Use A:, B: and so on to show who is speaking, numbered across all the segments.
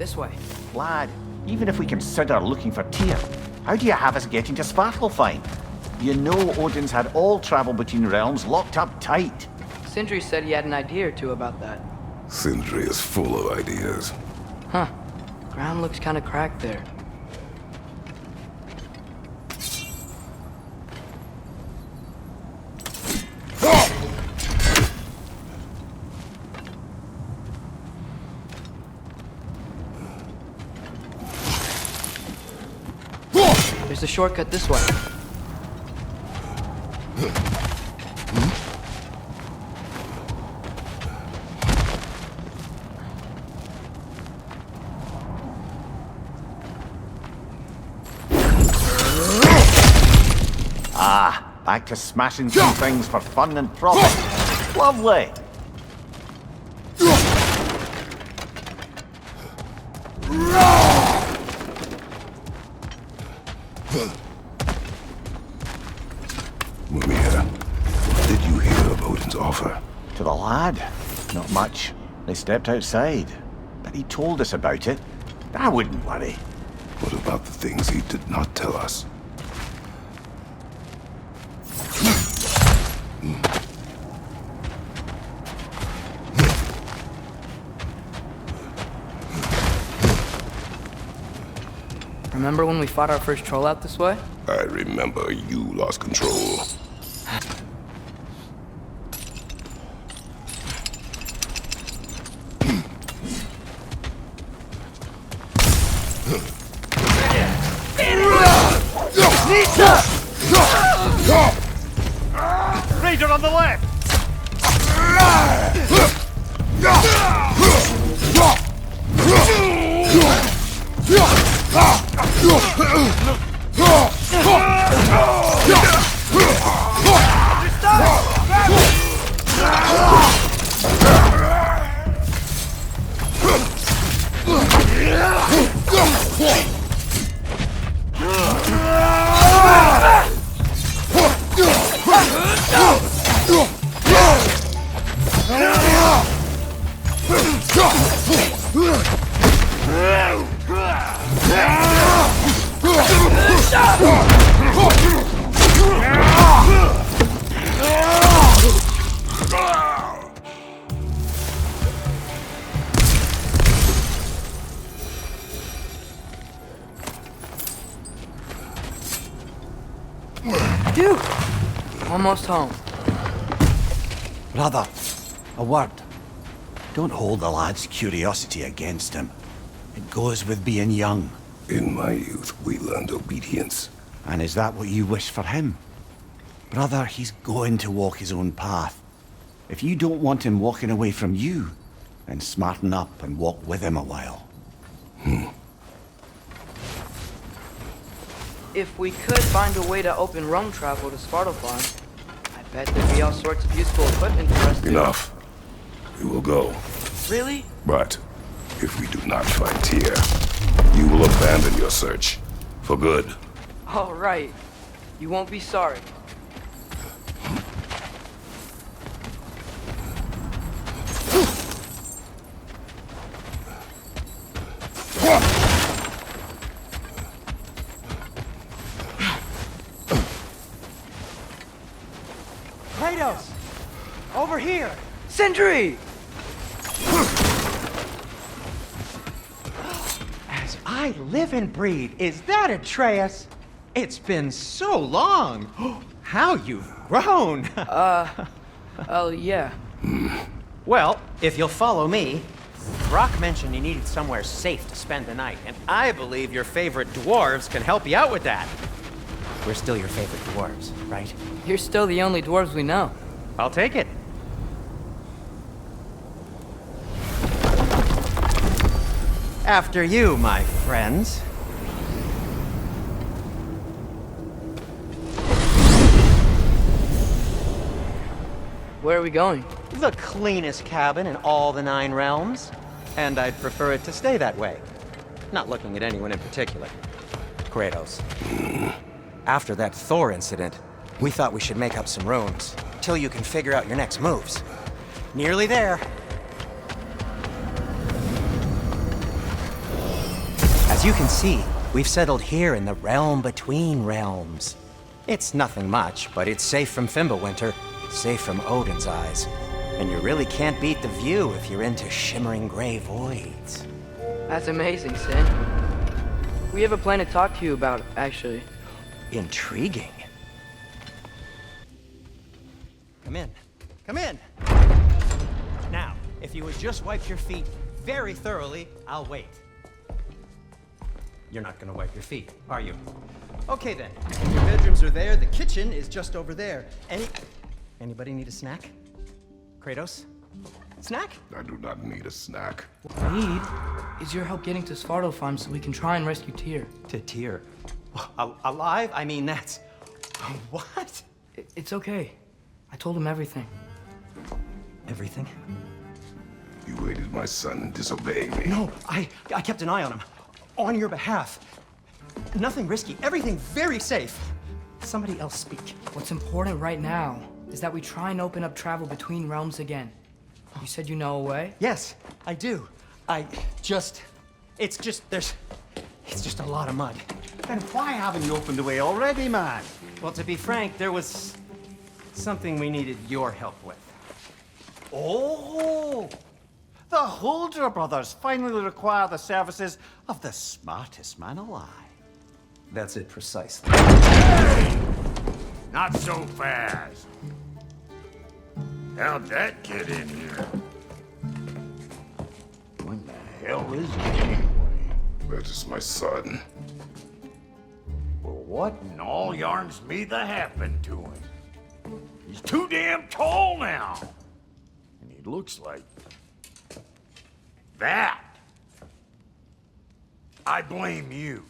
A: This way.
B: Lad, even if we consider looking for Tyr, how do you have us getting to Svartalfheim? You know Odin's had all travel between realms locked up tight.
A: Sindri said he had an idea or two about that.
C: Sindri is full of ideas.
A: Huh. Ground looks kind of cracked there. There's a shortcut this way.
B: Ah, back to smashing some things for fun and profit. Lovely.
C: Mumia, what did you hear of Odin's offer?
B: To the lad? Not much. They stepped outside. But he told us about it. I wouldn't worry.
C: What about the things he did not tell us?
A: Remember when we fought our first troll out this way?
C: I remember you lost control.
B: Raider on the left!
A: Dude! Almost home.
B: Brother, a word. Don't hold the lad's curiosity against him. It goes with being young.
C: In my youth, we learned obedience.
B: And is that what you wish for him? Brother, he's going to walk his own path. If you don't want him walking away from you, then smarten up and walk with him a while.
A: If we could find a way to open roam travel to Svartalfheim, I bet there'd be all sorts of useful equipment for us to...
C: Enough. We will go.
A: Really?
C: But if we do not find Tyr, you will abandon your search. For good.
A: All right. You won't be sorry.
D: Kratos! Over here!
A: Sindri!
D: As I live and breathe, is that Atreus? It's been so long! How you've grown!
A: Oh, yeah.
D: Well, if you'll follow me, Brock mentioned you needed somewhere safe to spend the night, and I believe your favorite dwarves can help you out with that. We're still your favorite dwarves, right?
A: You're still the only dwarves we know.
D: I'll take it. After you, my friends.
A: Where are we going?
D: The cleanest cabin in all the 9 realms. And I'd prefer it to stay that way. Not looking at anyone in particular. Kratos. After that Thor incident, we thought we should make up some rooms, till you can figure out your next moves. Nearly there. As you can see, we've settled here in the realm between realms. It's nothing much, but it's safe from Fimbulwinter, safe from Odin's eyes. And you really can't beat the view if you're into shimmering gray voids.
A: That's amazing, Sin. We have a plan to talk to you about, actually.
D: Intriguing. Come in. Come in! Now, if you would just wipe your feet very thoroughly, I'll wait. You're not gonna wipe your feet, are you? Okay then. Your bedrooms are there, the kitchen is just over there. Anybody need a snack? Kratos? Snack?
C: I do not need a snack.
A: What we need is your help getting to Svartalfheim so we can try and rescue Tyr.
D: To Tyr? Alive? I mean, that's... What?
A: It's okay. I told him everything.
D: Everything?
C: You aided my son in disobeying me.
D: No, I kept an eye on him. On your behalf. Nothing risky, everything very safe. Somebody else speak.
A: What's important right now is that we try and open up travel between realms again. You said you know a way?
D: Yes, I do. It's just a lot of mud.
B: Then why haven't you opened the way already, man?
D: Well, to be frank, there was something we needed your help with.
B: Oh! The Holder brothers finally require the services of the smartest man alive.
D: That's it precisely.
E: Not so fast. How'd that get in here? When the hell is he anyway?
C: That is my son.
E: Well, what in all yarns me that happened to him? He's too damn tall now. And he looks like... that. I blame you.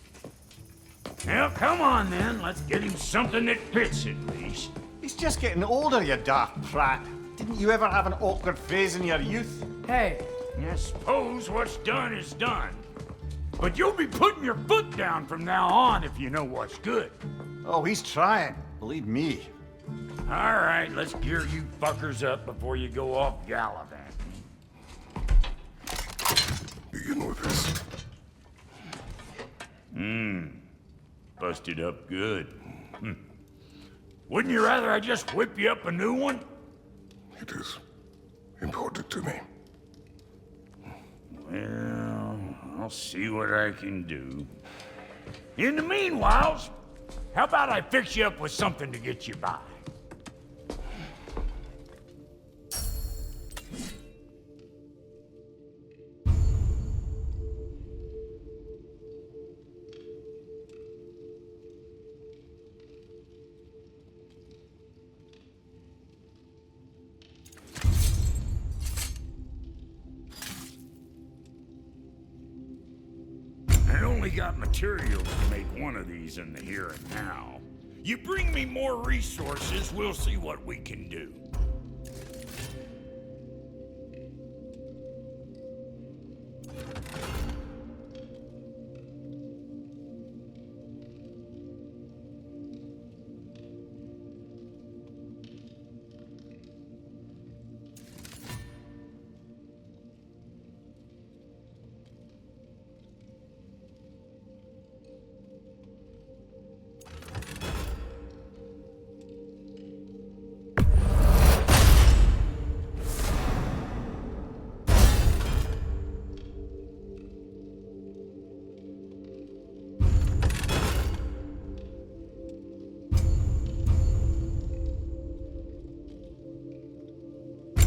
E: Well, come on then. Let's get him something that fits at least.
B: He's just getting older, you dark prat. Didn't you ever have an awkward phase in your youth?
A: Hey,
E: I suppose what's done is done. But you'll be putting your foot down from now on if you know what's good.
B: Oh, he's trying. Believe me.
E: All right, let's gear you fuckers up before you go off gallivanting.
C: Begin with this.
E: Busted up good. Wouldn't you rather I just whip you up a new one?
C: It is important to me.
E: Well, I'll see what I can do. In the meanwhile, how about I fix you up with something to get you by? I only got materials to make one of these in the here and now. You bring me more resources, we'll see what we can do.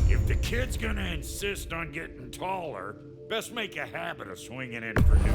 E: If the kid's gonna insist on getting taller, best make a habit of swinging in for new.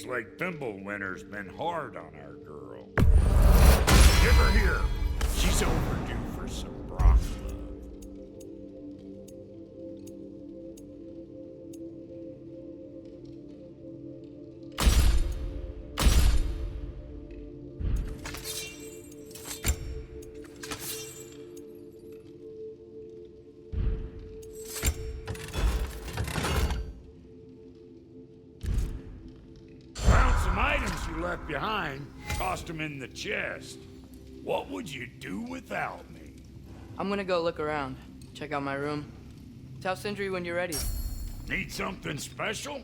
E: Looks like Thimblewinter's been hard on our girl. Give her here. She's overdue for some broth love. Left behind, tossed him in the chest. What would you do without me?
A: I'm gonna go look around. Check out my room. Tell Sindri when you're ready.
E: Need something special?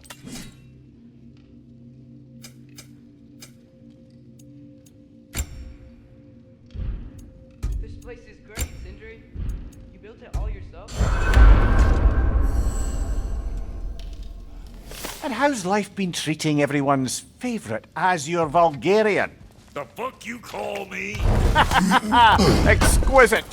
A: This place is great, Sindri. You built it all yourself?
B: And how's life been treating everyone's favourite Azure Vulgarian?
E: The fuck you call me?
B: Exquisite!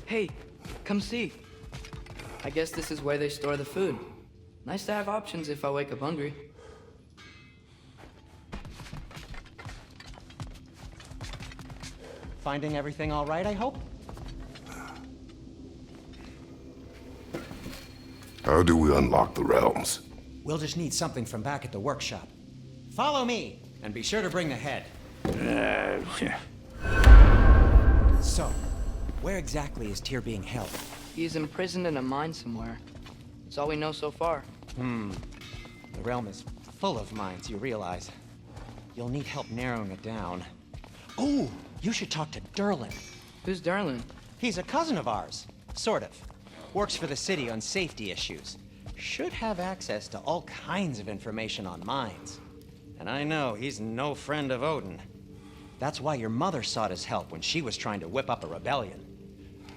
A: Hey, come see. I guess this is where they store the food. Nice to have options if I wake up hungry.
D: Finding everything all right, I hope?
C: How do we unlock the realms?
D: We'll just need something from back at the workshop. Follow me, and be sure to bring the head. So, where exactly is Tyr being held?
A: He's imprisoned in a mine somewhere. That's all we know so far.
D: The realm is full of mines, you realize. You'll need help narrowing it down. Oh, you should talk to Derlin.
A: Who's Darlin?
D: He's a cousin of ours, sort of. Works for the city on safety issues. Should have access to all kinds of information on mines. And I know he's no friend of Odin. That's why your mother sought his help when she was trying to whip up a rebellion.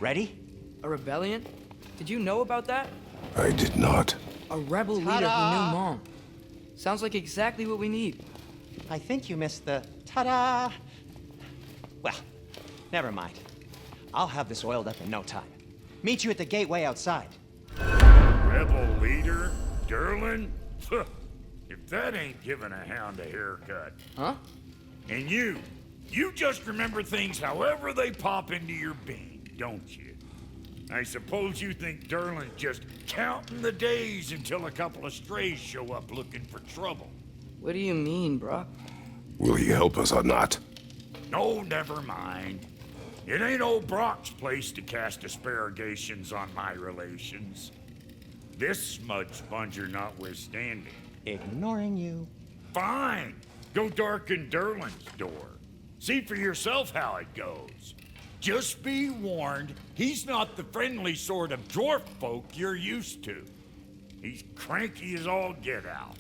D: Ready?
A: A rebellion? Did you know about that?
C: I did not.
A: A rebel leader who knew Mom. Sounds like exactly what we need.
D: I think you missed the ta-da. Well, never mind. I'll have this oiled up in no time. Meet you at the gateway outside.
E: Rebel leader? Derlin? If that ain't giving a hound a haircut.
A: Huh?
E: And you just remember things however they pop into your bean, don't you? I suppose you think Derlin's just counting the days until a couple of strays show up looking for trouble.
A: What do you mean, Brock?
C: Will he help us or not?
E: No, never mind. It ain't old Brock's place to cast asparagations on my relations. This smudge sponger notwithstanding.
D: Ignoring you.
E: Fine. Go darken Derlin's door. See for yourself how it goes. Just be warned, he's not the friendly sort of dwarf folk you're used to. He's cranky as all get out.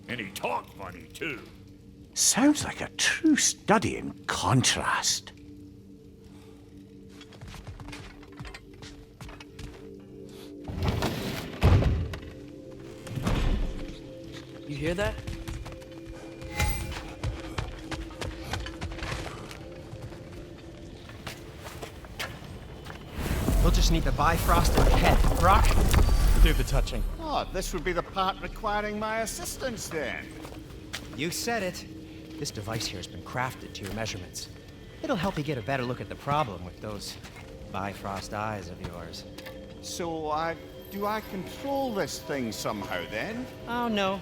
E: And he talk funny, too.
B: Sounds like a true study in contrast.
A: You hear that?
D: We'll just need the Bifrost in the head. Brock, do the touching.
F: Oh, this would be the part requiring my assistance then.
D: You said it. This device here has been crafted to your measurements. It'll help you get a better look at the problem with those Bifrost eyes of yours.
F: So, do I control this thing somehow then?
D: Oh, no.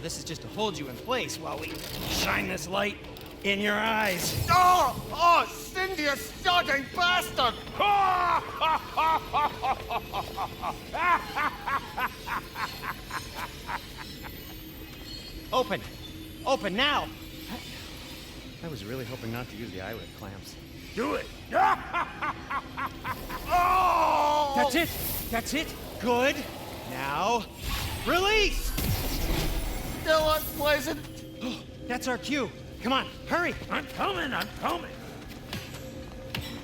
D: This is just to hold you in place while we shine this light in your eyes.
F: Oh, Cindy, you sodding bastard!
D: Open! Open now! I was really hoping not to use the eyelid clamps.
E: Do it!
F: Oh!
D: That's it! That's it! Good! Now, release!
F: Still unpleasant.
D: That's our cue. Come on, hurry!
E: I'm coming!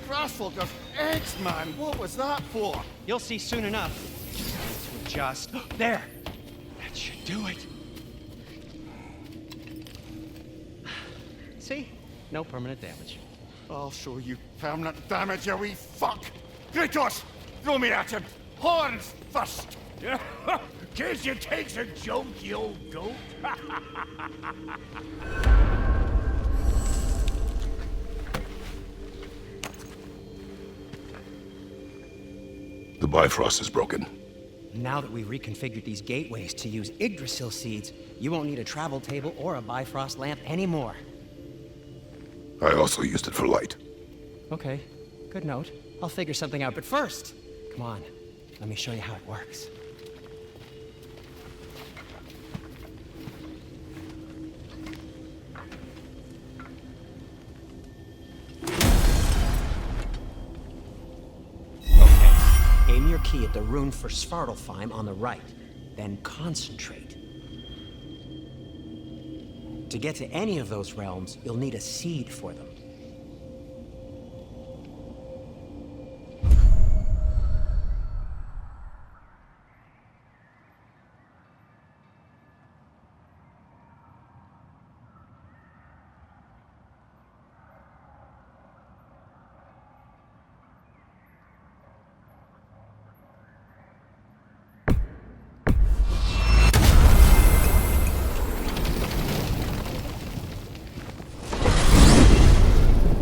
F: Grasswalker's eggs, man. What was that for?
D: You'll see soon enough. To adjust. There! That should do it. See? No permanent damage.
F: I'll show you permanent damage, you wee fuck! Kratos! Throw me at him! Horns first!
E: Guess you takes a joke, you old goat.
C: The Bifrost is broken.
D: Now that we've reconfigured these gateways to use Yggdrasil seeds, you won't need a travel table or a Bifrost lamp anymore.
C: I also used it for light.
D: Okay, good note. I'll figure something out, but first, come on, let me show you how it works. Okay, aim your key at the rune for Svartalfheim on the right, then concentrate. To get to any of those realms, you'll need a seed for them.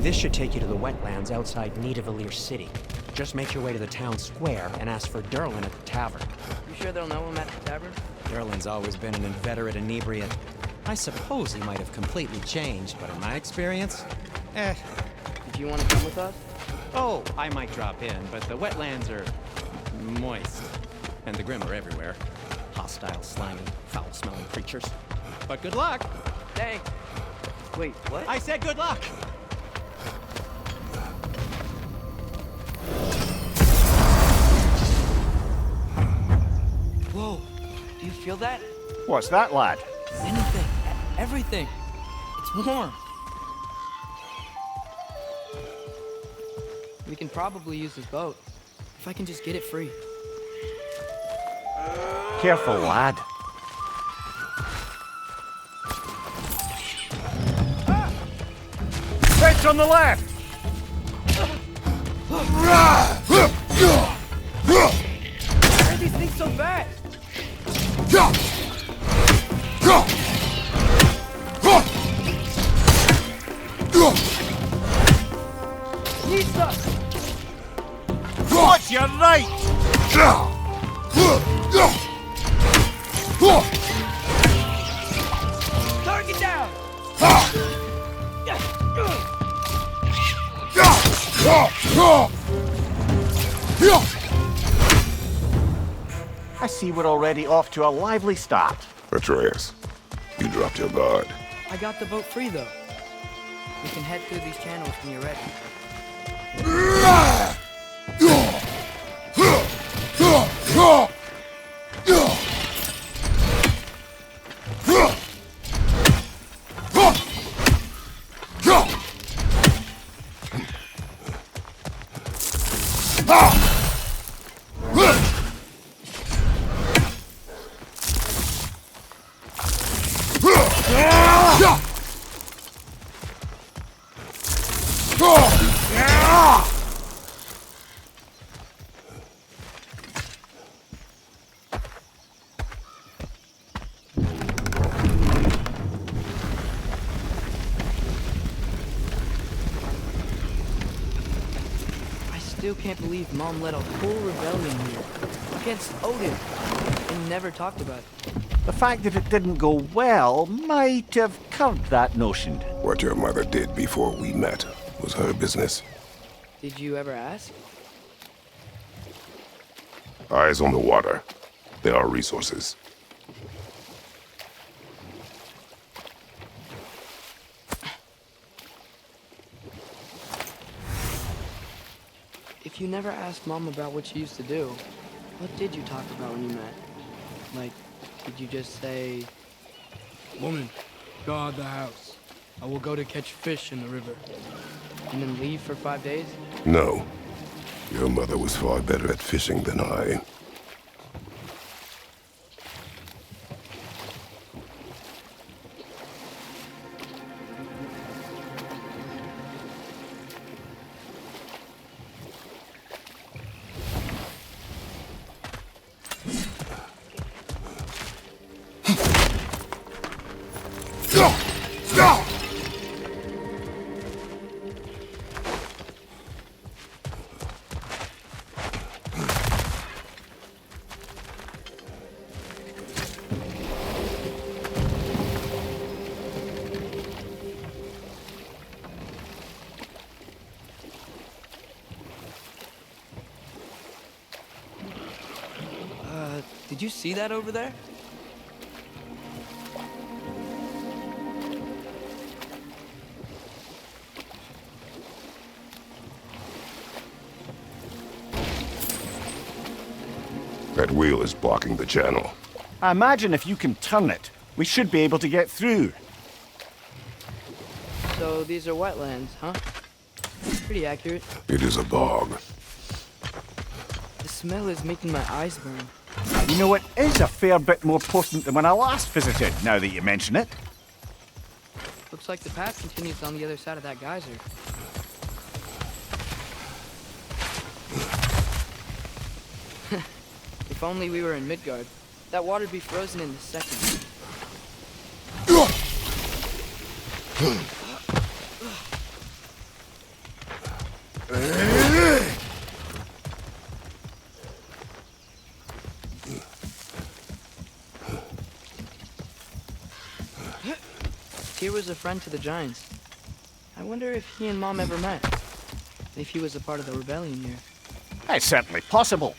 D: This should take you to the wetlands outside Nidavellir City. Just make your way to the town square and ask for Derlin at the tavern.
A: You sure they'll know him at the tavern?
D: Derlin's always been an inveterate inebriate. I suppose he might have completely changed, but in my experience,
A: Did you want to come with us?
D: Oh, I might drop in, but the wetlands are moist. And the Grim are everywhere. Hostile, slimy, foul-smelling creatures. But good luck!
A: Thanks. Wait, what?
D: I said good luck!
A: Whoa, do you feel that?
F: What's that, lad?
A: Anything, everything. It's warm. We can probably use this boat, if I can just get it free.
B: Careful, lad.
F: Fetch on the left!
A: Why are these things so fast? Lisa!
F: Watch your right!
A: Target down!
B: see we're already off to a lively start.
C: Atreus, you dropped your guard.
A: I got the boat free, though. We can head through these channels when you're ready. I still can't believe Mom led a whole rebellion here against Odin and never talked about it.
B: The fact that it didn't go well might have curbed that notion.
C: What your mother did before we met was her business.
A: Did you ever ask?
C: Eyes on the water. There are resources.
A: If you never asked Mom about what she used to do, what did you talk about when you met? Like, did you just say, "Woman, guard the house. I will go to catch fish in the river," and then leave for 5 days?
C: No. Your mother was far better at fishing than I.
A: Did you see that over there?
C: That wheel is blocking the channel.
B: I imagine if you can turn it, we should be able to get through.
A: So these are wetlands, huh? Pretty accurate.
C: It is a bog.
A: The smell is making my eyes burn.
B: You know, it is a fair bit more potent than when I last visited, now that you mention it.
A: Looks like the path continues on the other side of that geyser. If only we were in Midgard. That water'd be frozen in a second. Here was a friend to the Giants. I wonder if he and Mom ever met. If he was a part of the rebellion here.
B: It's certainly possible.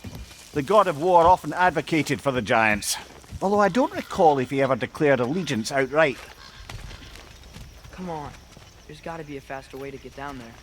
B: The god of war often advocated for the giants. Although I don't recall if he ever declared allegiance outright.
A: Come on. There's gotta be a faster way to get down there.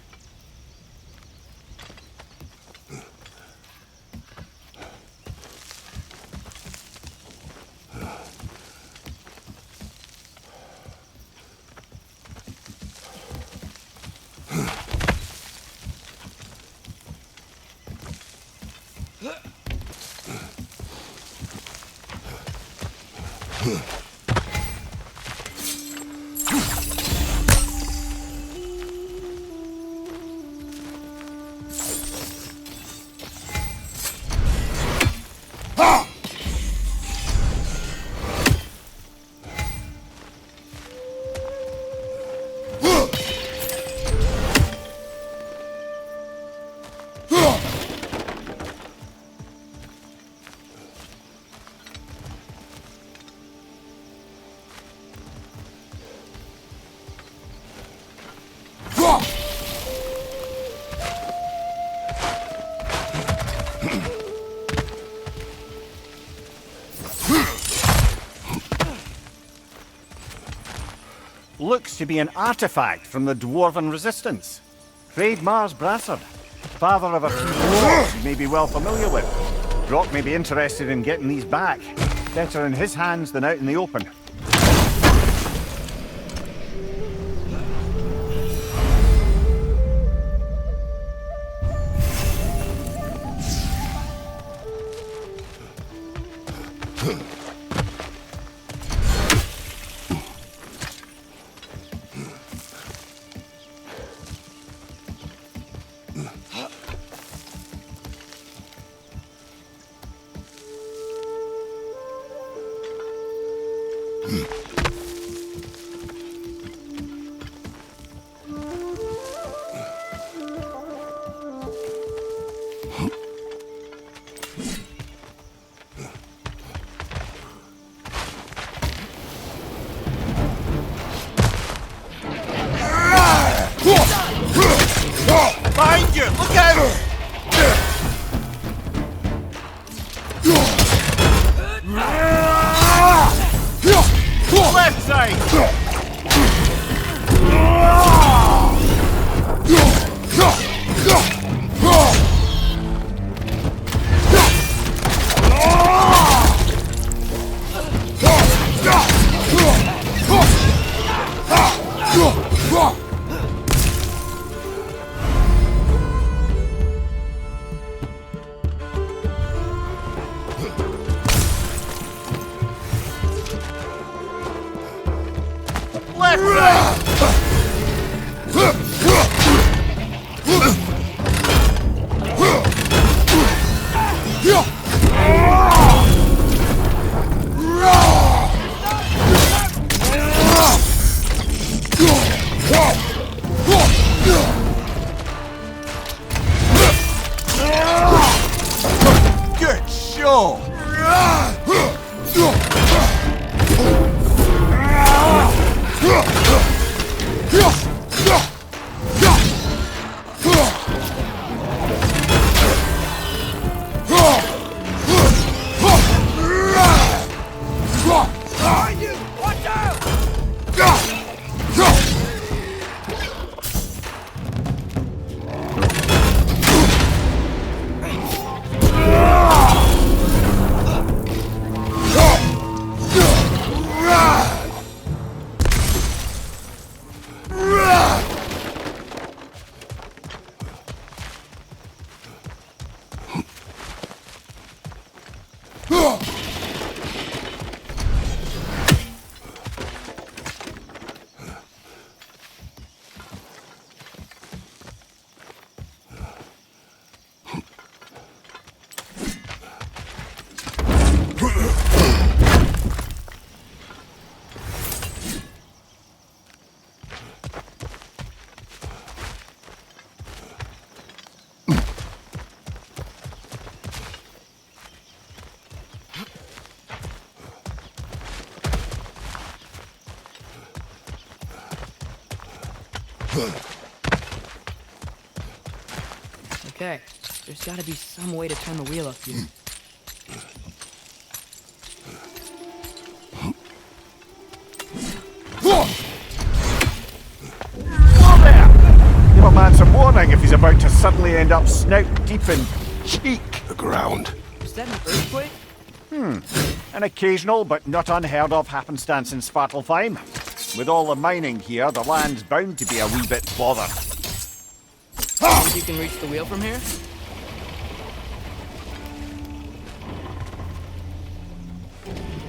B: looks to be an artifact from the Dwarven Resistance. Hreidmar's Brassard, father of a few dwarves you may be well familiar with. Brock may be interested in getting these back. Better in his hands than out in the open.
F: Behind you! Look out! Left side! Left side! Good show!
A: Okay, there's gotta be some way to turn the wheel up here.
B: Give a man some warning if he's about to suddenly end up snout deep in cheek.
C: The ground.
A: Is that an earthquake?
B: An occasional but not unheard of happenstance in Svartalfheim. With all the mining here, the land's bound to be a wee bit bothered.
A: Think you can reach the wheel from here?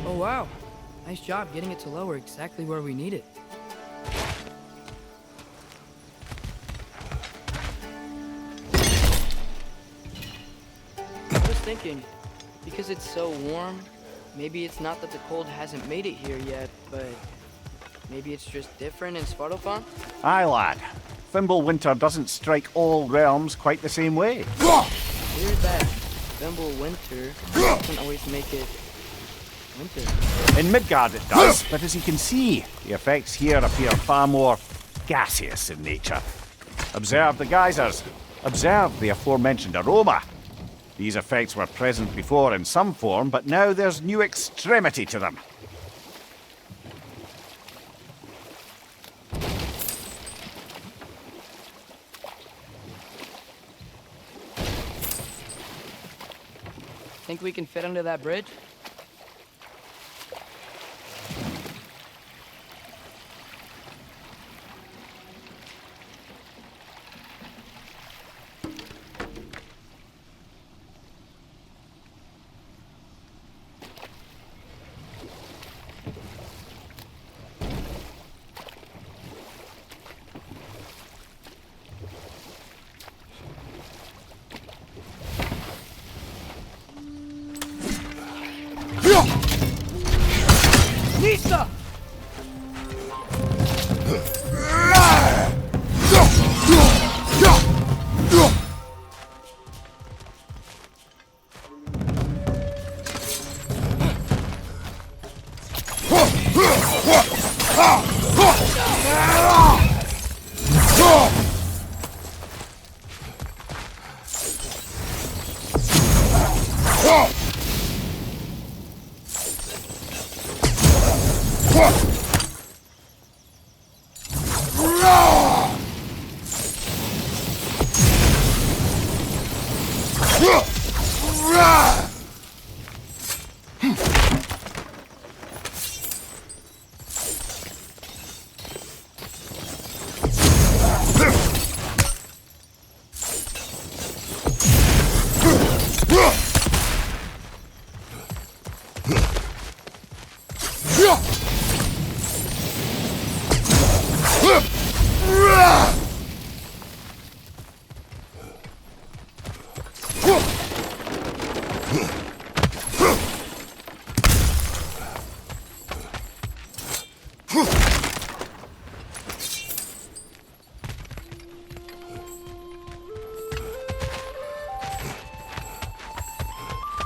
A: Oh wow, nice job getting it to lower exactly where we need it. I was thinking, because it's so warm, maybe it's not that the cold hasn't made it here yet, but maybe it's just different in Svartalfheim?
B: Aye, lad. Winter doesn't strike all realms quite the same way.
A: Weird that Winter doesn't always make it winter.
B: In Midgard it does, but as you can see, the effects here appear far more gaseous in nature. Observe the geysers. Observe the aforementioned aroma. These effects were present before in some form, but now there's new extremity to them.
A: think we can fit under that bridge? Nista!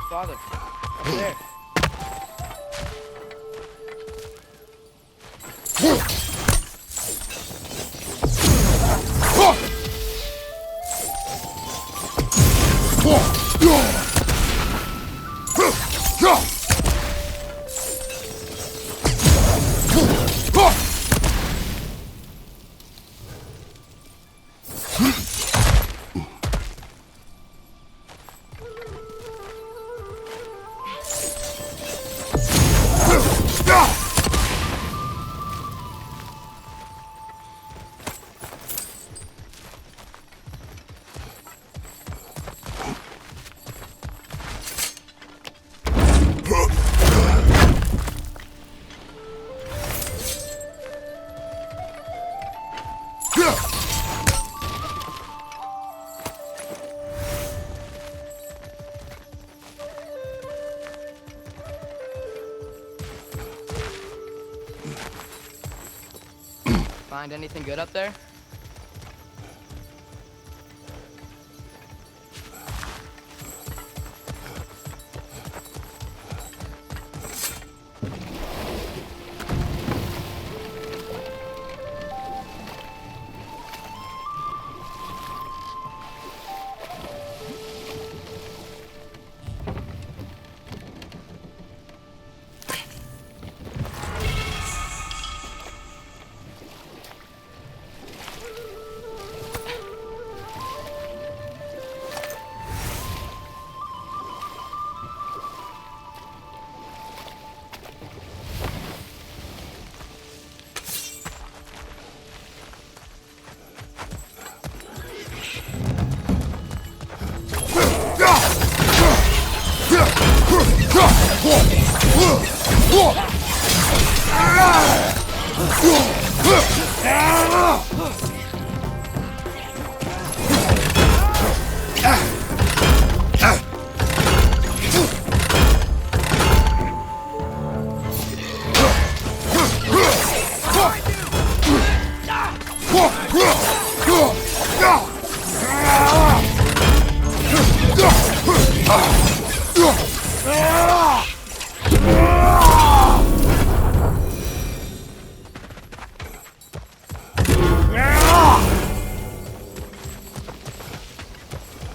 A: Father, up there. Find anything good up there?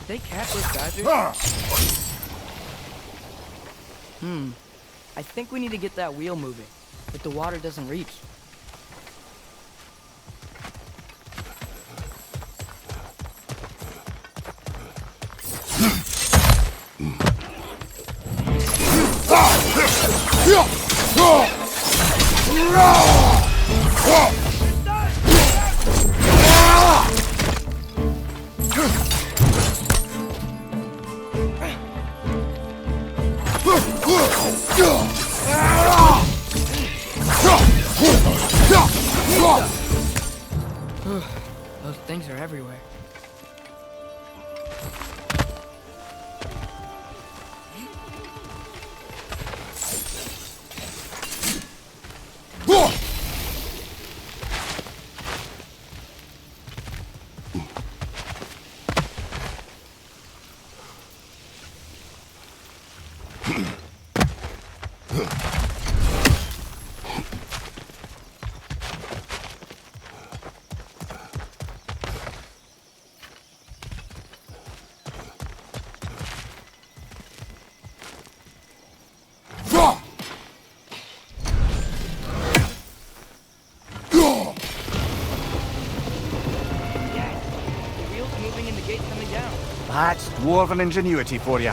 A: They catch those badgers? I think we need to get that wheel moving, but the water doesn't reach. Those things are everywhere.
B: That's dwarven ingenuity for you.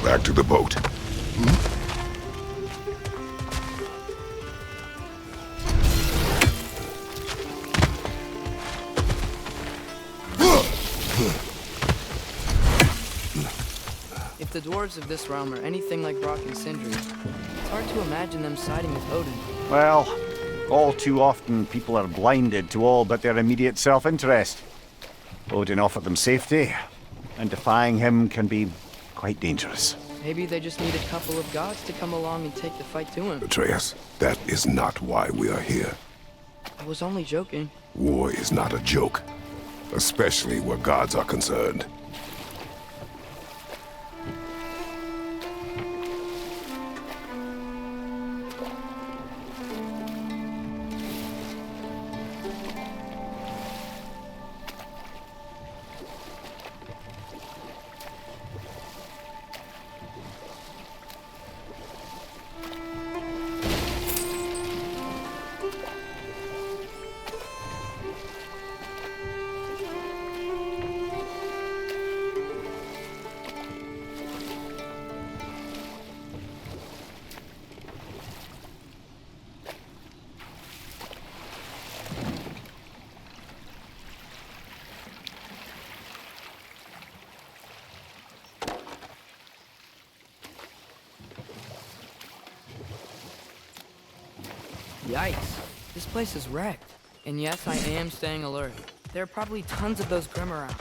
C: Back to the boat.
A: If the dwarves of this realm are anything like Brock and Sindri, it's hard to imagine them siding with Odin.
B: Well, all too often people are blinded to all but their immediate self-interest. Odin offered them safety, and defying him can be quite dangerous.
A: Maybe they just need a couple of gods to come along and take the fight to him.
C: Atreus, that is not why we are here.
A: I was only joking.
C: War is not a joke, especially where gods are concerned.
A: Yikes. This place is wrecked. And yes, I am staying alert. There are probably tons of those Grimm around.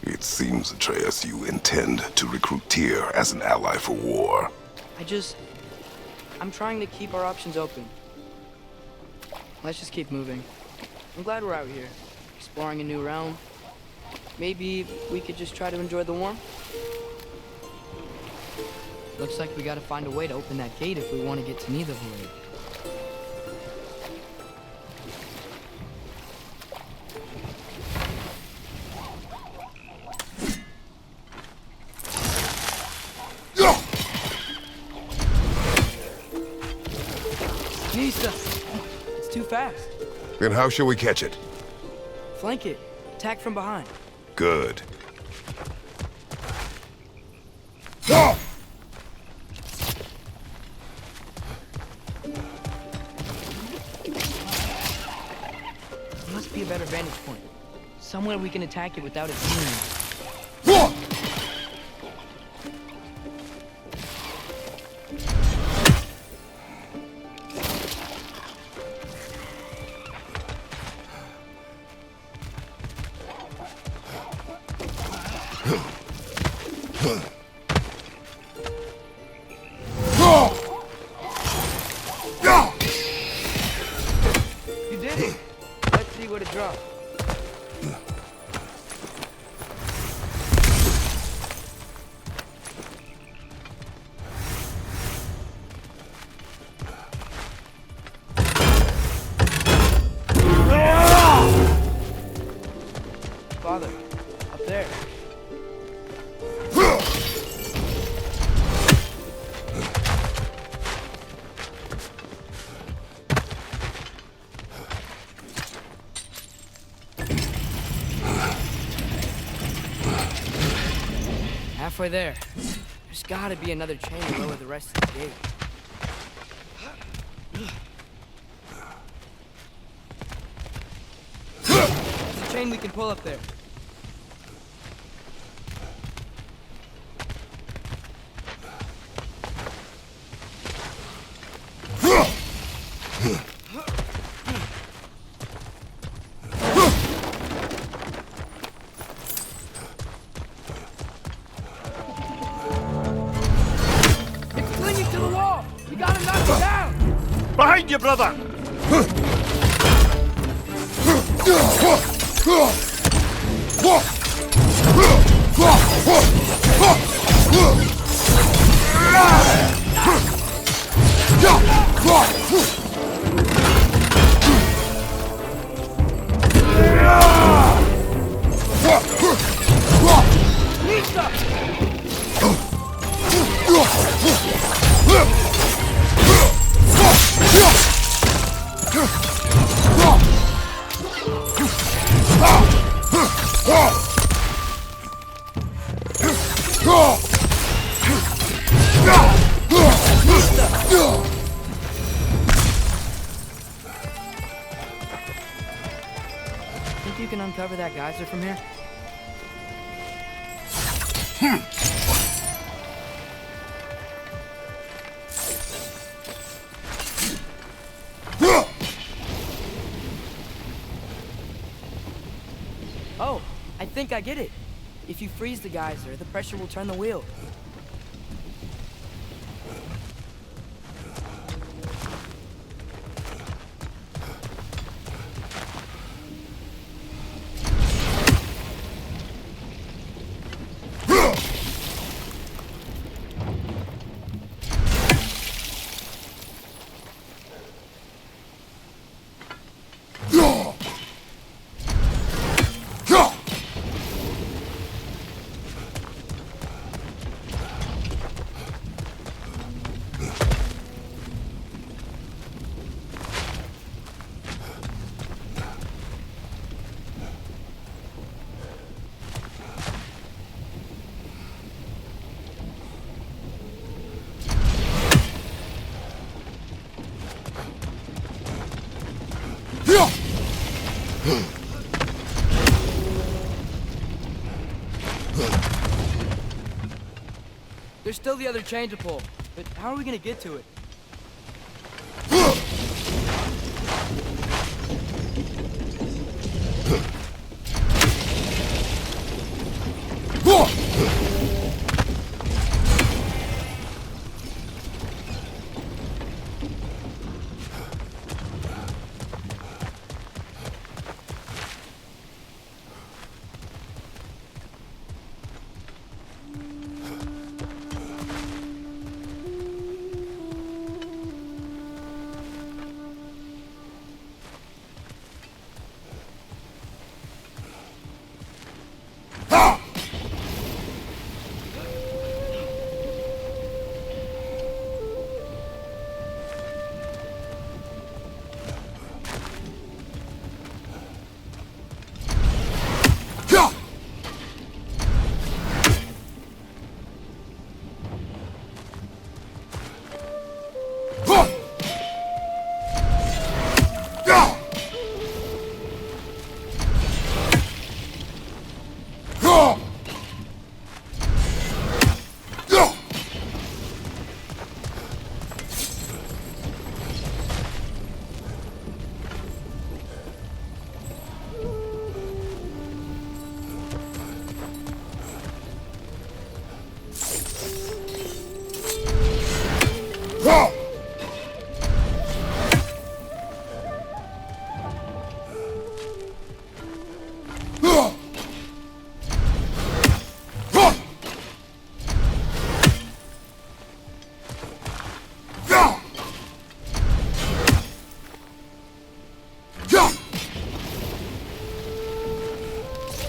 C: It seems, Atreus, you intend to recruit Tyr as an ally for war.
A: I'm trying to keep our options open. Let's just keep moving. I'm glad we're out here, exploring a new realm. Maybe we could just try to enjoy the warmth? Looks like we gotta find a way to open that gate if we want to get to Nidavellir. Nisa! It's too fast.
C: Then how shall we catch it?
A: Flank it. Attack from behind.
C: Good.
A: There must be a better vantage point. Somewhere we can attack it without it seeing us. You did it! Let's see what it drops. halfway there. There's gotta be another chain to lower the rest of the gate. There's a chain we can pull up there. It's clinging to the wall! You gotta knock it down!
B: Behind you, brother!
A: Think you can uncover that geyser from here? Oh, I think I get it. If you freeze the geyser, the pressure will turn the wheel. There's still the other chain to pull, but how are we gonna get to it?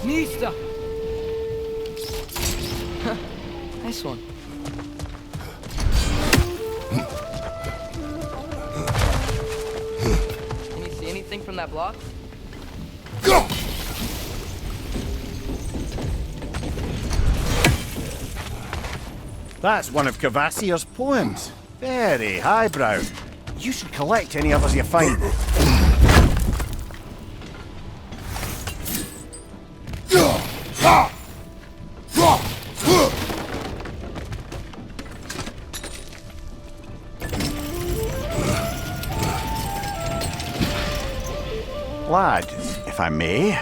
A: Mista! Nice one. Can you see anything from that block?
B: That's one of Cavassier's poems. Very highbrow. You should collect any others you find. Lad, if I may,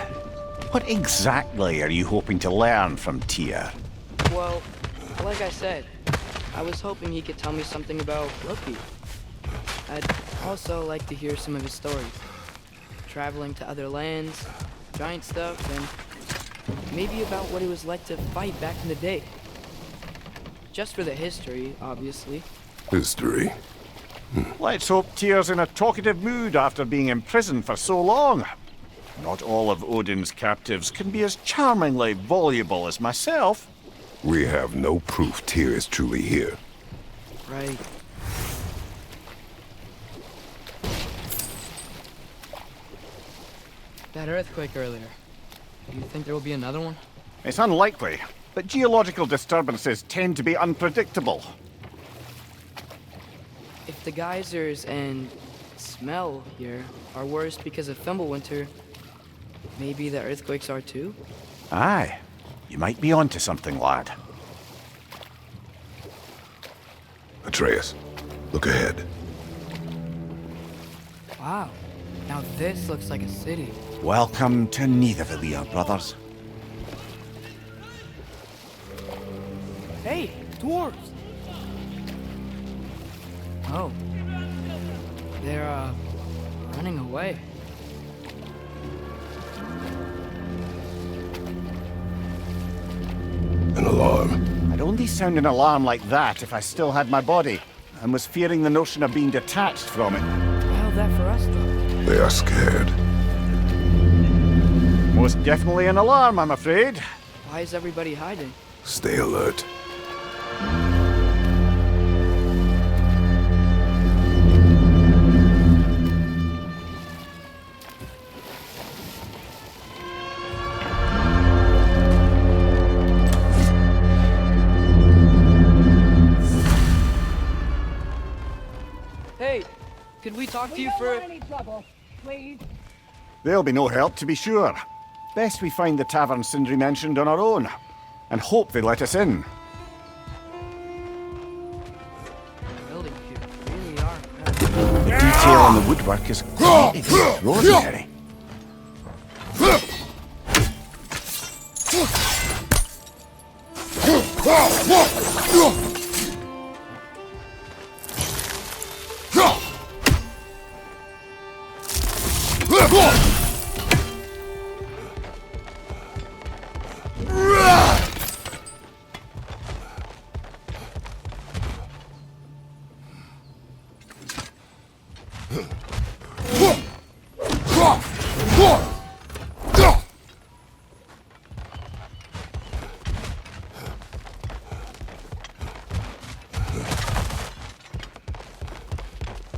B: what exactly are you hoping to learn from Tyr?
A: Well, like I said, I was hoping he could tell me something about Loki. I'd also like to hear some of his stories. Traveling to other lands, giant stuff, and maybe about what it was like to fight back in the day. Just for the history, obviously.
C: History?
B: Let's hope Tyr's in a talkative mood after being imprisoned for so long. Not all of Odin's captives can be as charmingly voluble as myself.
C: We have no proof Tyr is truly here.
A: Right. That earthquake earlier. Do you think there will be another one?
B: It's unlikely, but geological disturbances tend to be unpredictable.
A: If the geysers and smell here are worse because of Fimbulwinter, maybe the earthquakes are too?
B: Aye, you might be onto something, lad.
C: Atreus, look ahead.
A: Wow. Now this looks like a city.
B: Welcome to Nidavellir, brothers.
A: Hey, dwarves! Oh. They're, running away.
C: An alarm.
B: I'd only sound an alarm like that if I still had my body, and was fearing the notion of being detached from it.
A: Why held that for us, though?
C: They are scared.
B: Most definitely an alarm, I'm afraid.
A: Why is everybody hiding?
C: Stay alert.
A: Hey, could we talk to you for...
G: any trouble, please.
B: There'll be no help, to be sure. Best we find the tavern Sindri mentioned on our own, and hope they let us in.
A: buildings here really are incredible.
B: The detail on the woodwork is quite extraordinary.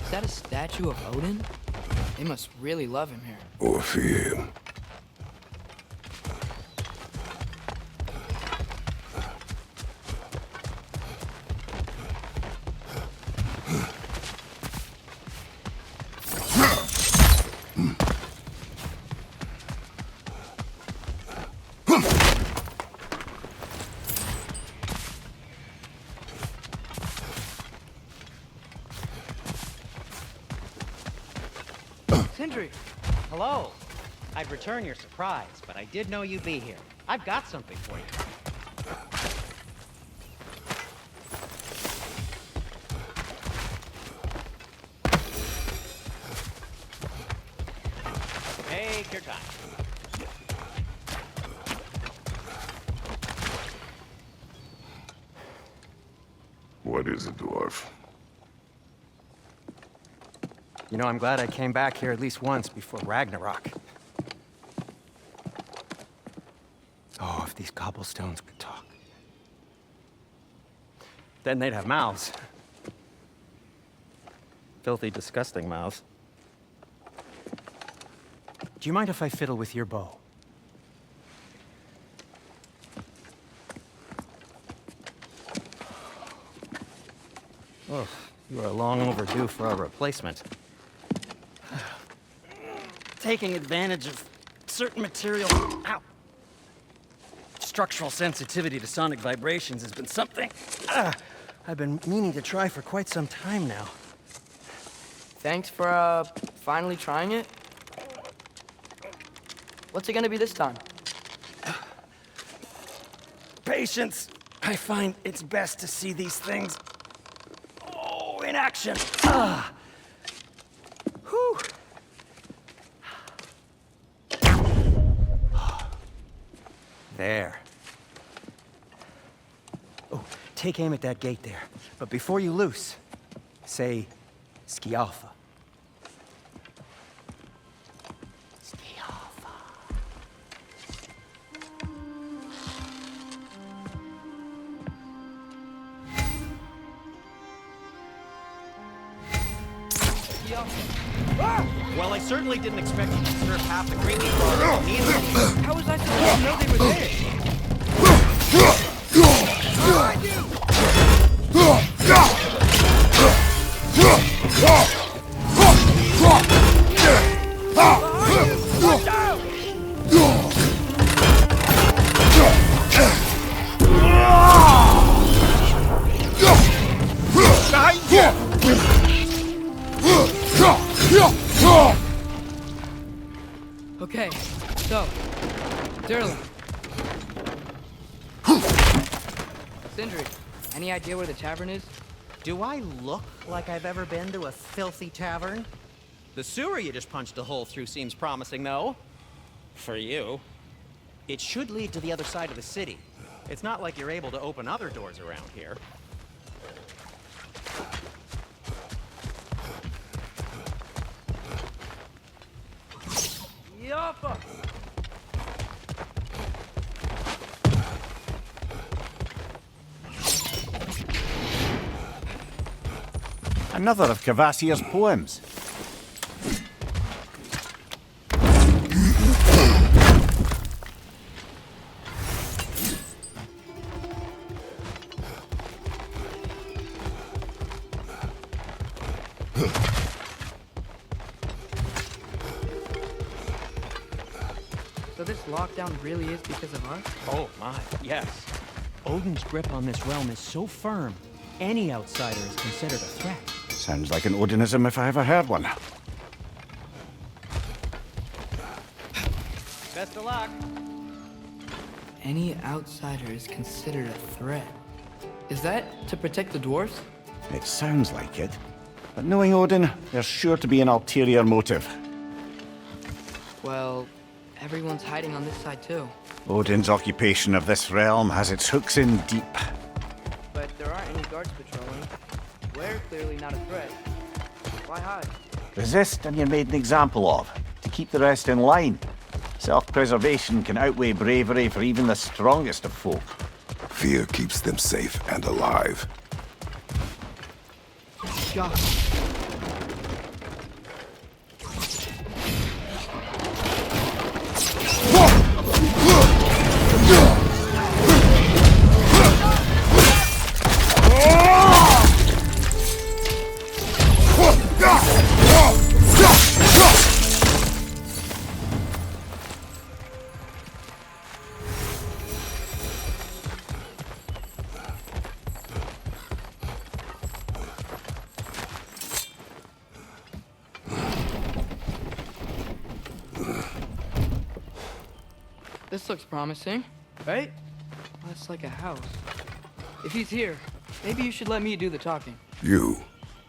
A: Is that a statue of Odin? They must really love him here.
C: Or fear him.
A: Sindri!
D: Hello. I'd return your surprise, but I did know you'd be here. I've got something for you. Take your time.
C: What is it, dwarf?
D: You know, I'm glad I came back here at least once before Ragnarok. Oh, if these cobblestones could talk. Then they'd have mouths. Filthy, disgusting mouths. Do you mind if I fiddle with your bow? Oh, you are long overdue for a replacement. Taking advantage of certain materials. Ow! Structural sensitivity to sonic vibrations has been something I've been meaning to try for quite some time now.
A: Thanks for, finally trying it. What's it gonna be this time?
D: Patience. I find it's best to see these things, in action. Whew. There. Oh, take aim at that gate there. But before you loose, say, Skialfa. Skialfa. Well, I certainly didn't expect you to disturb half the creepy crawlers immediately.
A: How was I supposed to know they were there? Okay, so, Durlin. Sindri, any idea where the tavern is?
D: Do I look like I've ever been to a filthy tavern? The sewer you just punched a hole through seems promising, though. For you. It should lead to the other side of the city. It's not like you're able to open other doors around here.
A: Yappa!
B: Another of Kvasir's poems.
A: So this lockdown really is because of us?
D: Oh my, yes. Odin's grip on this realm is so firm, any outsider is considered a threat.
B: Sounds like an Odinism if I ever heard one.
D: Best of luck.
A: Any outsider is considered a threat. Is that to protect the dwarves?
B: It sounds like it. But knowing Odin, there's sure to be an ulterior motive.
A: Well, everyone's hiding on this side too.
B: Odin's occupation of this realm has its hooks in deep.
A: But there aren't any guards patrolling. We're clearly not a threat. Why hide?
B: Resist and you're made an example of, to keep the rest in line. Self-preservation can outweigh bravery for even the strongest of folk.
C: Fear keeps them safe and alive.
A: Shock. This looks promising, right? Well, that's like a house. If he's here, maybe you should let me do the talking.
C: You.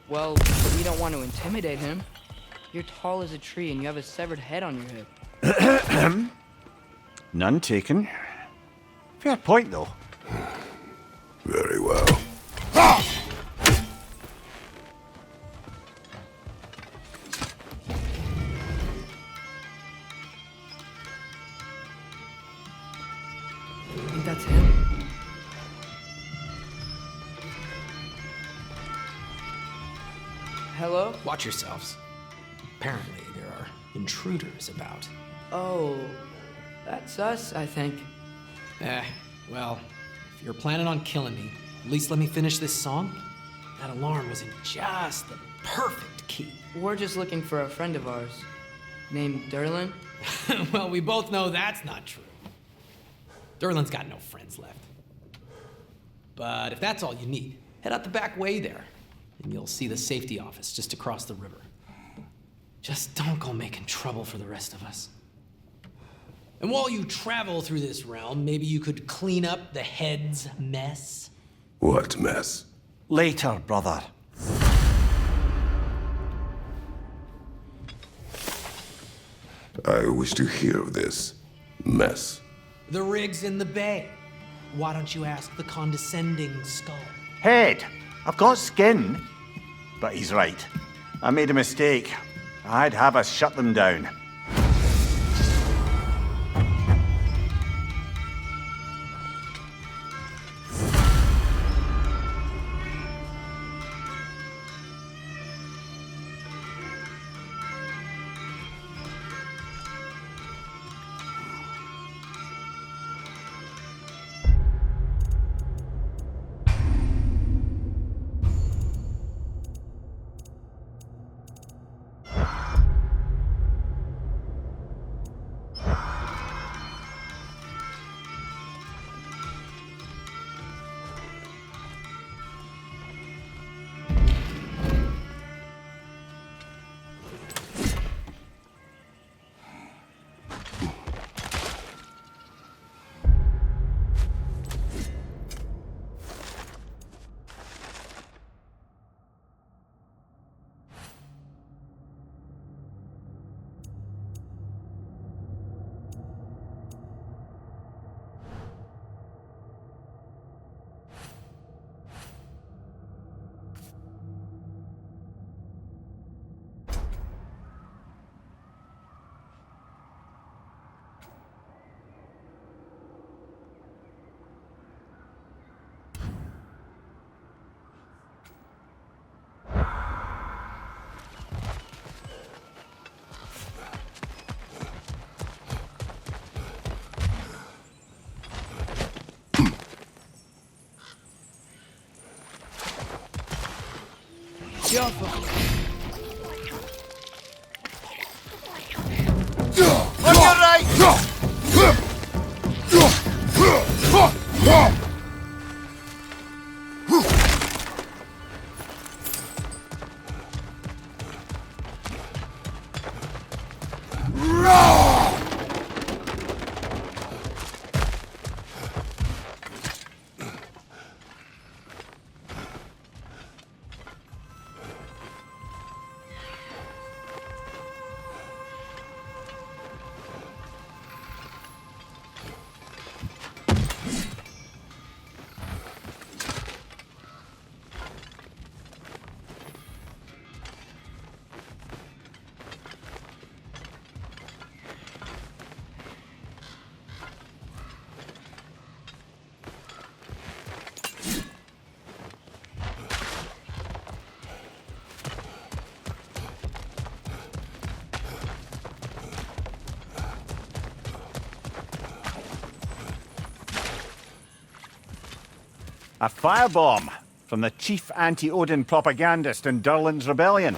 A: Well, we don't want to intimidate him. You're tall as a tree and you have a severed head on your head.
B: None taken. Fair point, though.
C: Very well.
A: I think that's him. Hello?
G: Watch yourselves. Apparently, there are intruders about.
A: Oh, that's us, I think.
G: Well, if you're planning on killing me, at least let me finish this song. That alarm was in just the perfect key.
A: We're just looking for a friend of ours named Derlin.
G: Well, we both know that's not true. Derlin's got no friends left. But if that's all you need, head out the back way there, and you'll see the safety office just across the river. Just don't go making trouble for the rest of us. And while you travel through this realm, maybe you could clean up the head's mess?
C: What mess?
B: Later, brother.
C: I wish to hear of this mess.
G: The rig's in the bay. Why don't you ask the condescending skull?
B: Head! I've got skin. But he's right. I made a mistake. I'd have us shut them down.
A: Jaffa.
B: On your right! A firebomb from the chief anti-Odin propagandist in Durlin's rebellion.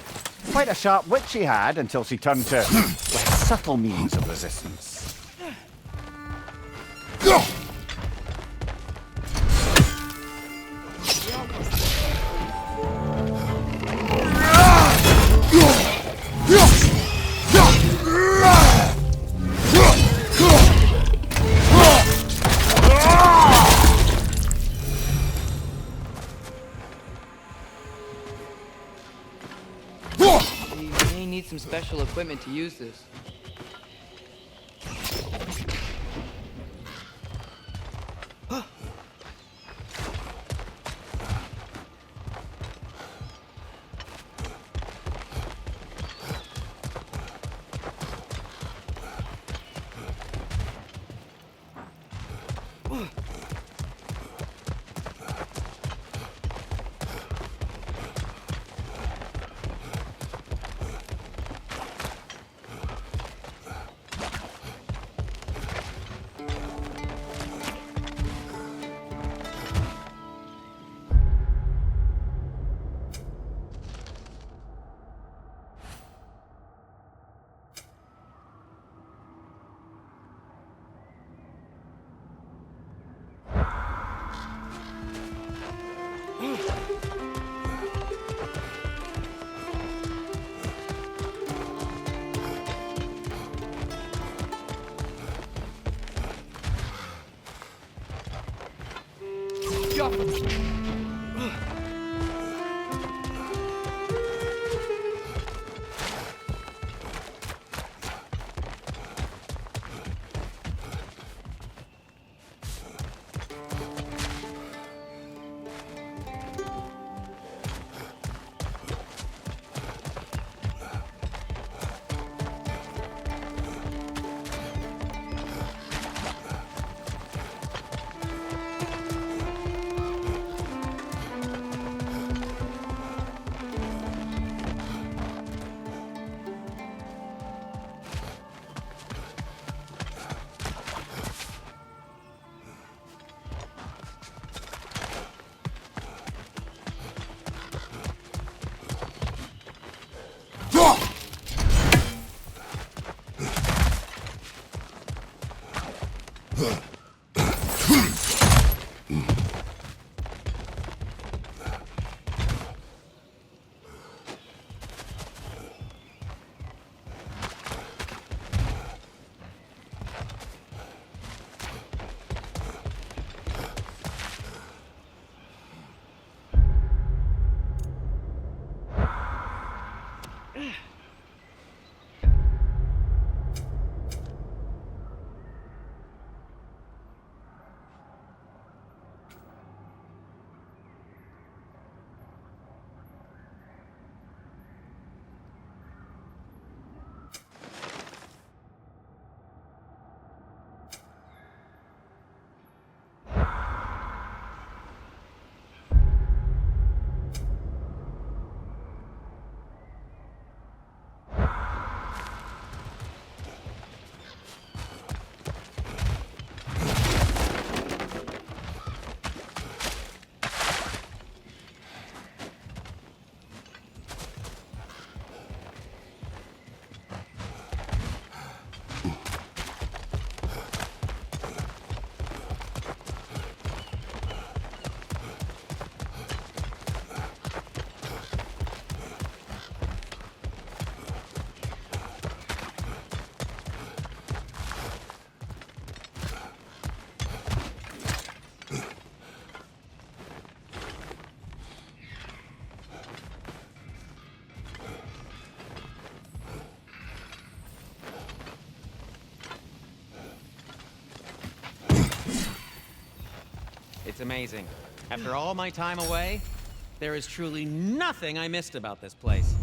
B: Quite a sharp wit she had until she turned to less subtle means of resistance.
A: We may need some special equipment to use this.
F: shuffles.
D: It's amazing. After all my time away, there is truly nothing I missed about this place.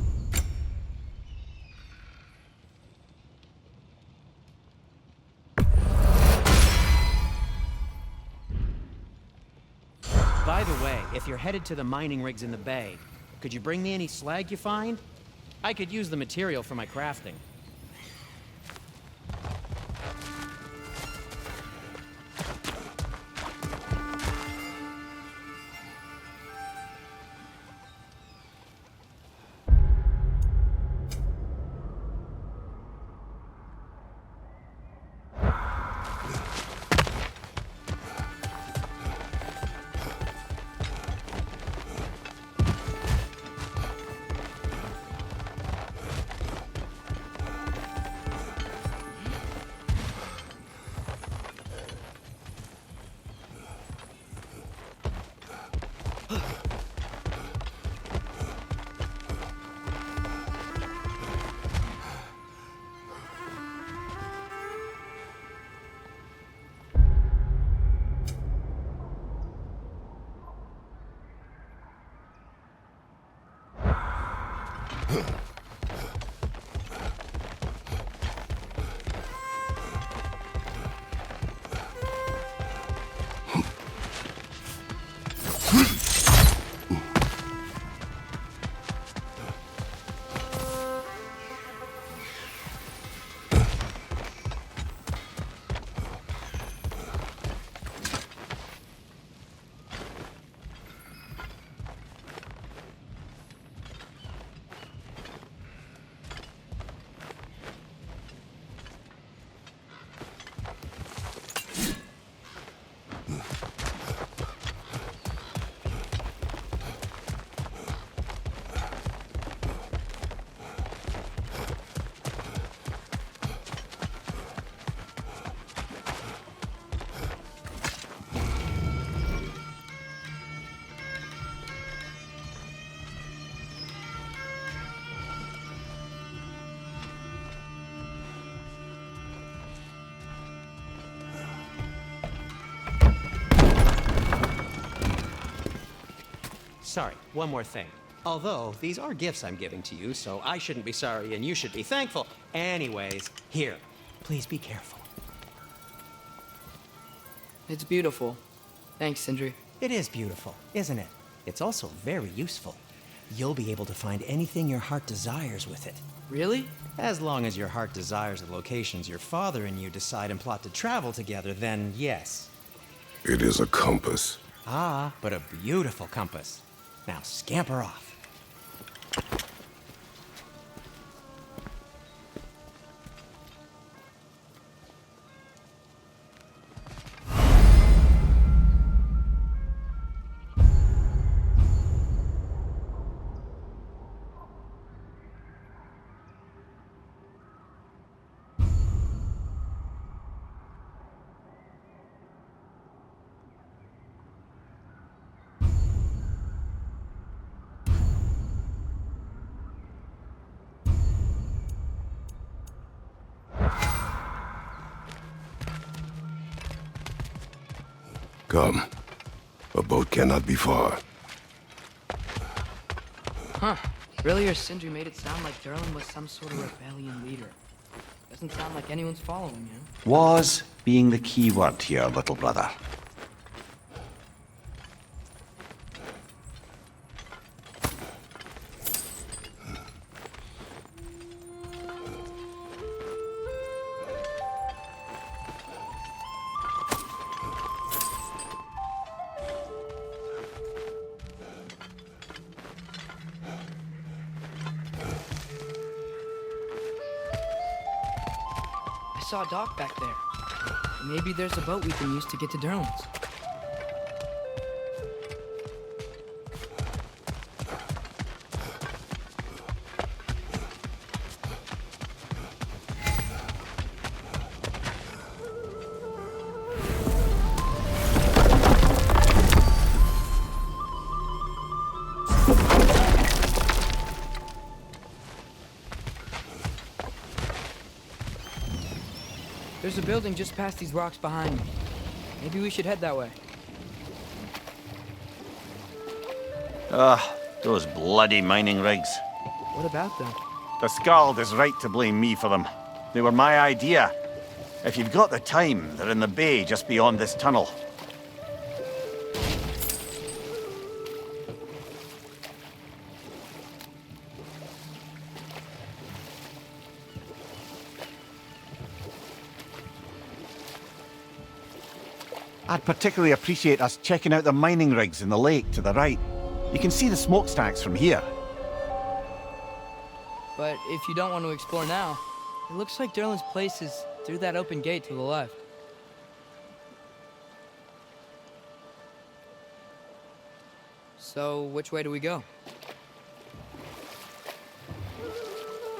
D: By the way, if you're headed to the mining rigs in the bay, could you bring me any slag you find? I could use the material for my crafting. sorry, one more thing. Although, these are gifts I'm giving to you, so I shouldn't be sorry and you should be thankful. Anyways, here, please be careful.
A: It's beautiful. Thanks, Sindri.
D: It is beautiful, isn't it? It's also very useful. You'll be able to find anything your heart desires with it.
A: Really?
D: As long as your heart desires the locations your father and you decide and plot to travel together, then yes.
C: It is a compass.
D: Ah, but a beautiful compass. Now scamper off.
C: Come. A boat cannot be far.
A: Huh. Earlier, Sindri made it sound like Durlin was some sort of rebellion leader. Doesn't sound like anyone's following him.
B: Was being the key word here, little brother.
A: I saw a dock back there. Maybe there's a boat we can use to get to Durlin's. There's a building just past these rocks behind me. Maybe we should head that way.
B: Those bloody mining rigs.
A: What about them?
B: The Skald is right to blame me for them. They were my idea. If you've got the time, they're in the bay just beyond this tunnel. I'd particularly appreciate us checking out the mining rigs in the lake to the right. You can see the smokestacks from here.
A: But if you don't want to explore now, it looks like Durlin's place is through that open gate to the left. So, which way do we go?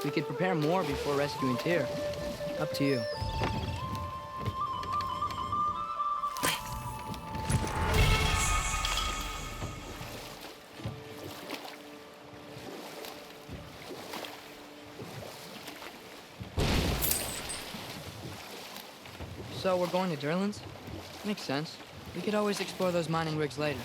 A: We could prepare more before rescuing Tyr. Up to you. So we're going to Durlin's? Makes sense. We could always explore those mining rigs later.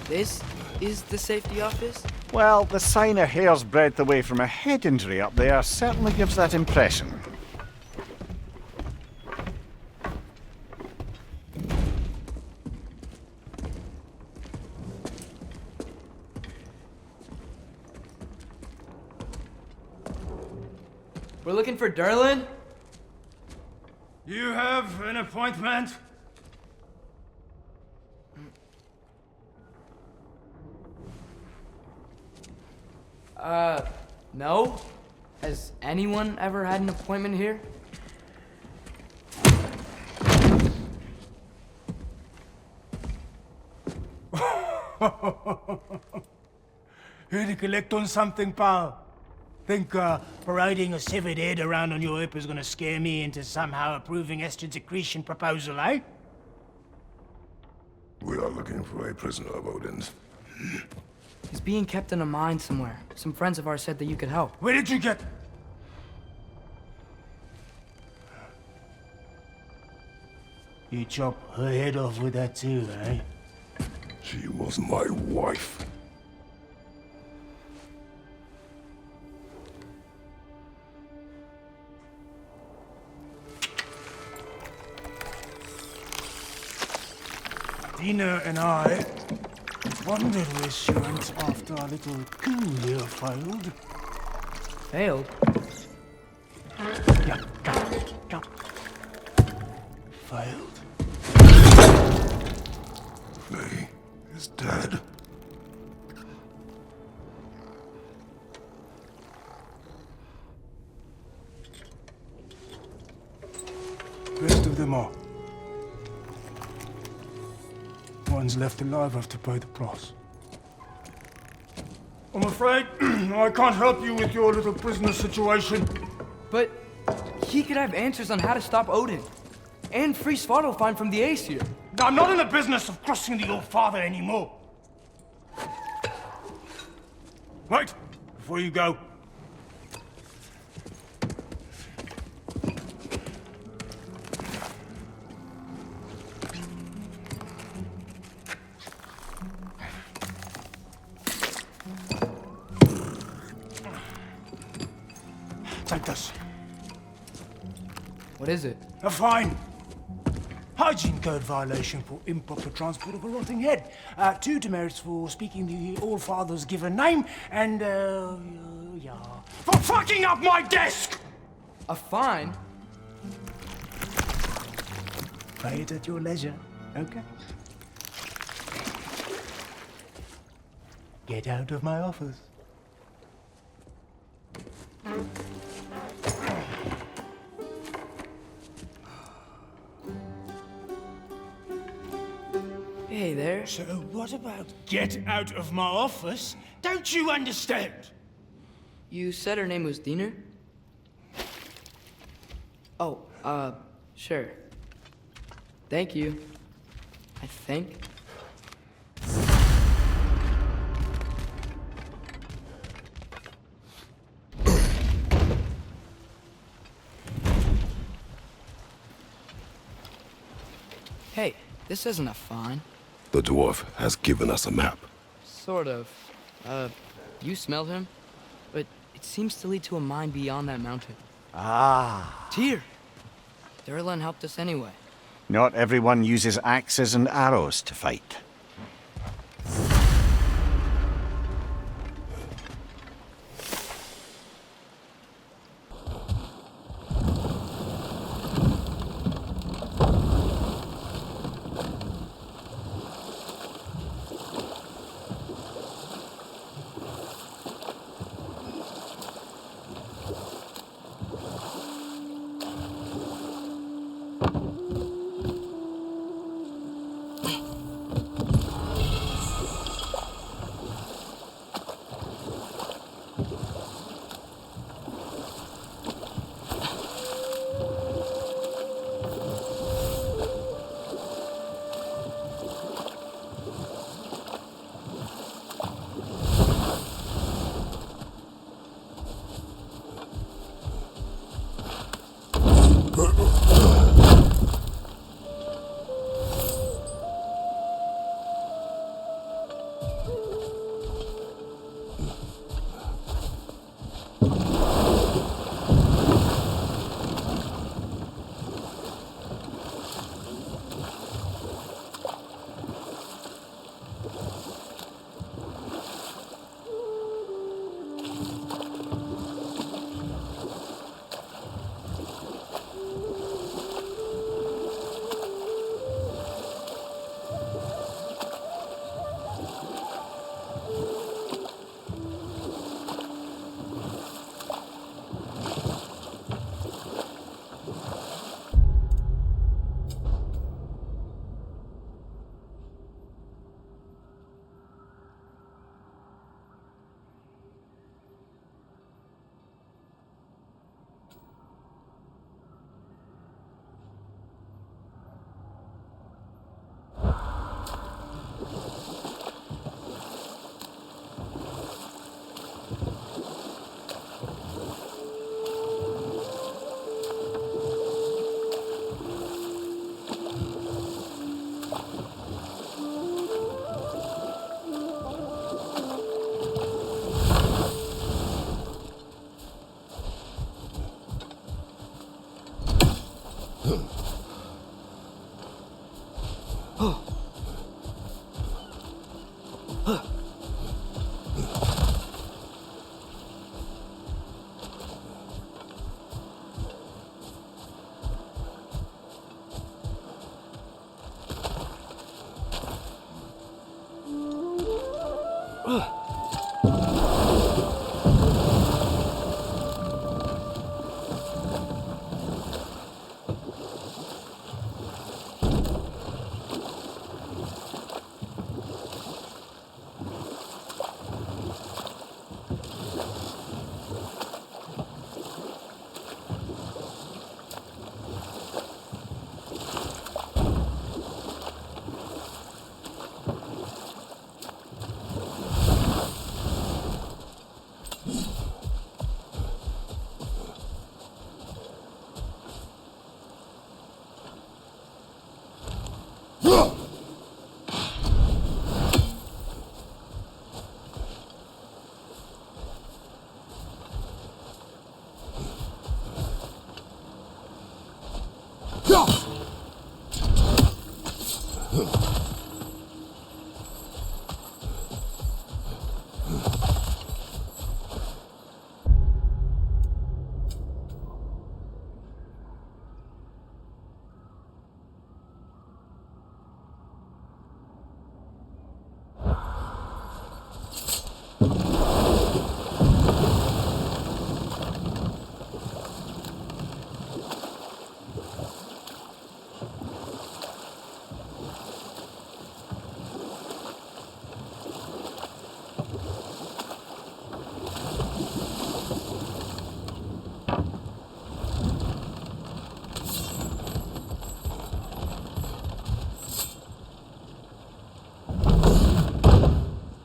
A: This is the safety office?
B: Well, the sign a hair's breadth away from a head injury up there certainly gives that impression.
A: We're looking for Durlin?
F: You have an appointment?
A: No? Has anyone ever had an appointment here?
H: Here to collect on something, pal? Think parading a severed head around on your hip is gonna scare me into somehow approving Estrid's accretion proposal, eh?
C: We are looking for a prisoner of Odin's.
A: He's being kept in a mine somewhere. Some friends of ours said that you could help.
H: Where did you get... You chop her head off with that too, eh?
C: She was my wife.
H: Dina and I wondered where she went after our little coup here failed.
A: Failed?
H: Yeah, come. Failed.
C: Faye is dead.
H: Rest of them are. Ones left alive have to pay the price. I'm afraid I can't help you with your little prisoner situation.
A: But he could have answers on how to stop Odin. And free Svartalfheim from the Aesir.
H: I'm not in the business of crossing the old father anymore. Wait, before you go. Take this.
A: What is it?
H: A fine. Hygiene code violation for improper transport of a rotting head. 2 demerits for speaking the All-Father's given name, and, yeah. For fucking up my desk!
A: A fine?
H: Pay it at your leisure, okay? Get out of my office.
A: Hey there.
H: So what about get out of my office? Don't you understand?
A: You said her name was Diener? Oh, sure. Thank you. I think. Hey, this isn't a fine.
C: The dwarf has given us a map.
A: Sort of. You smell him? But it seems to lead to a mine beyond that mountain.
B: Ah.
A: Tyr! Durlan helped us anyway.
B: Not everyone uses axes and arrows to fight.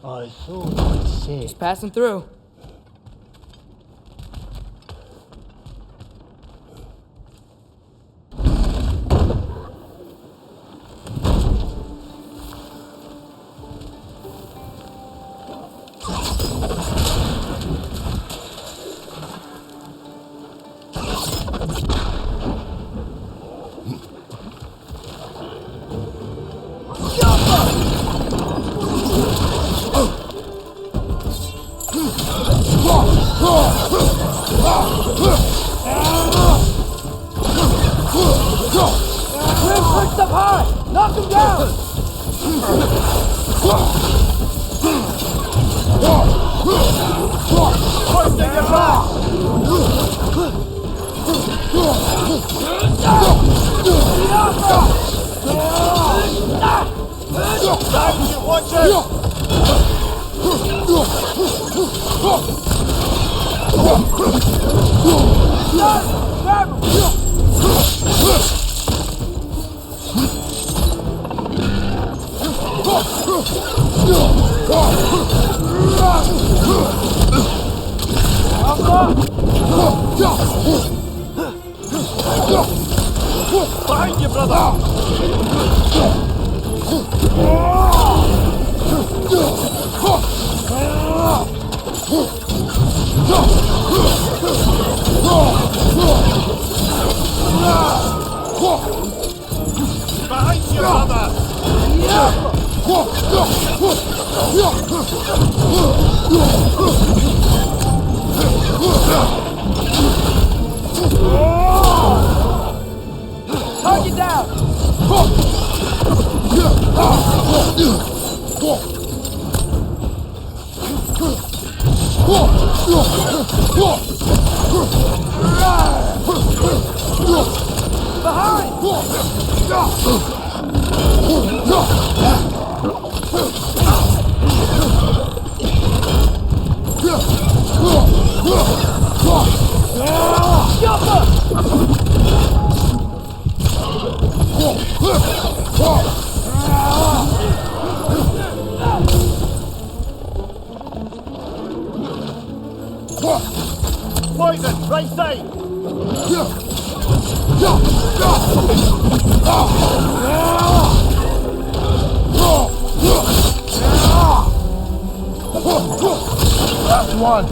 H: I thought I'd say.
A: Just passing through.
I: Behind you, brother! Behind you, brother!
A: Target down!
I: Poison, right side!
F: Last one.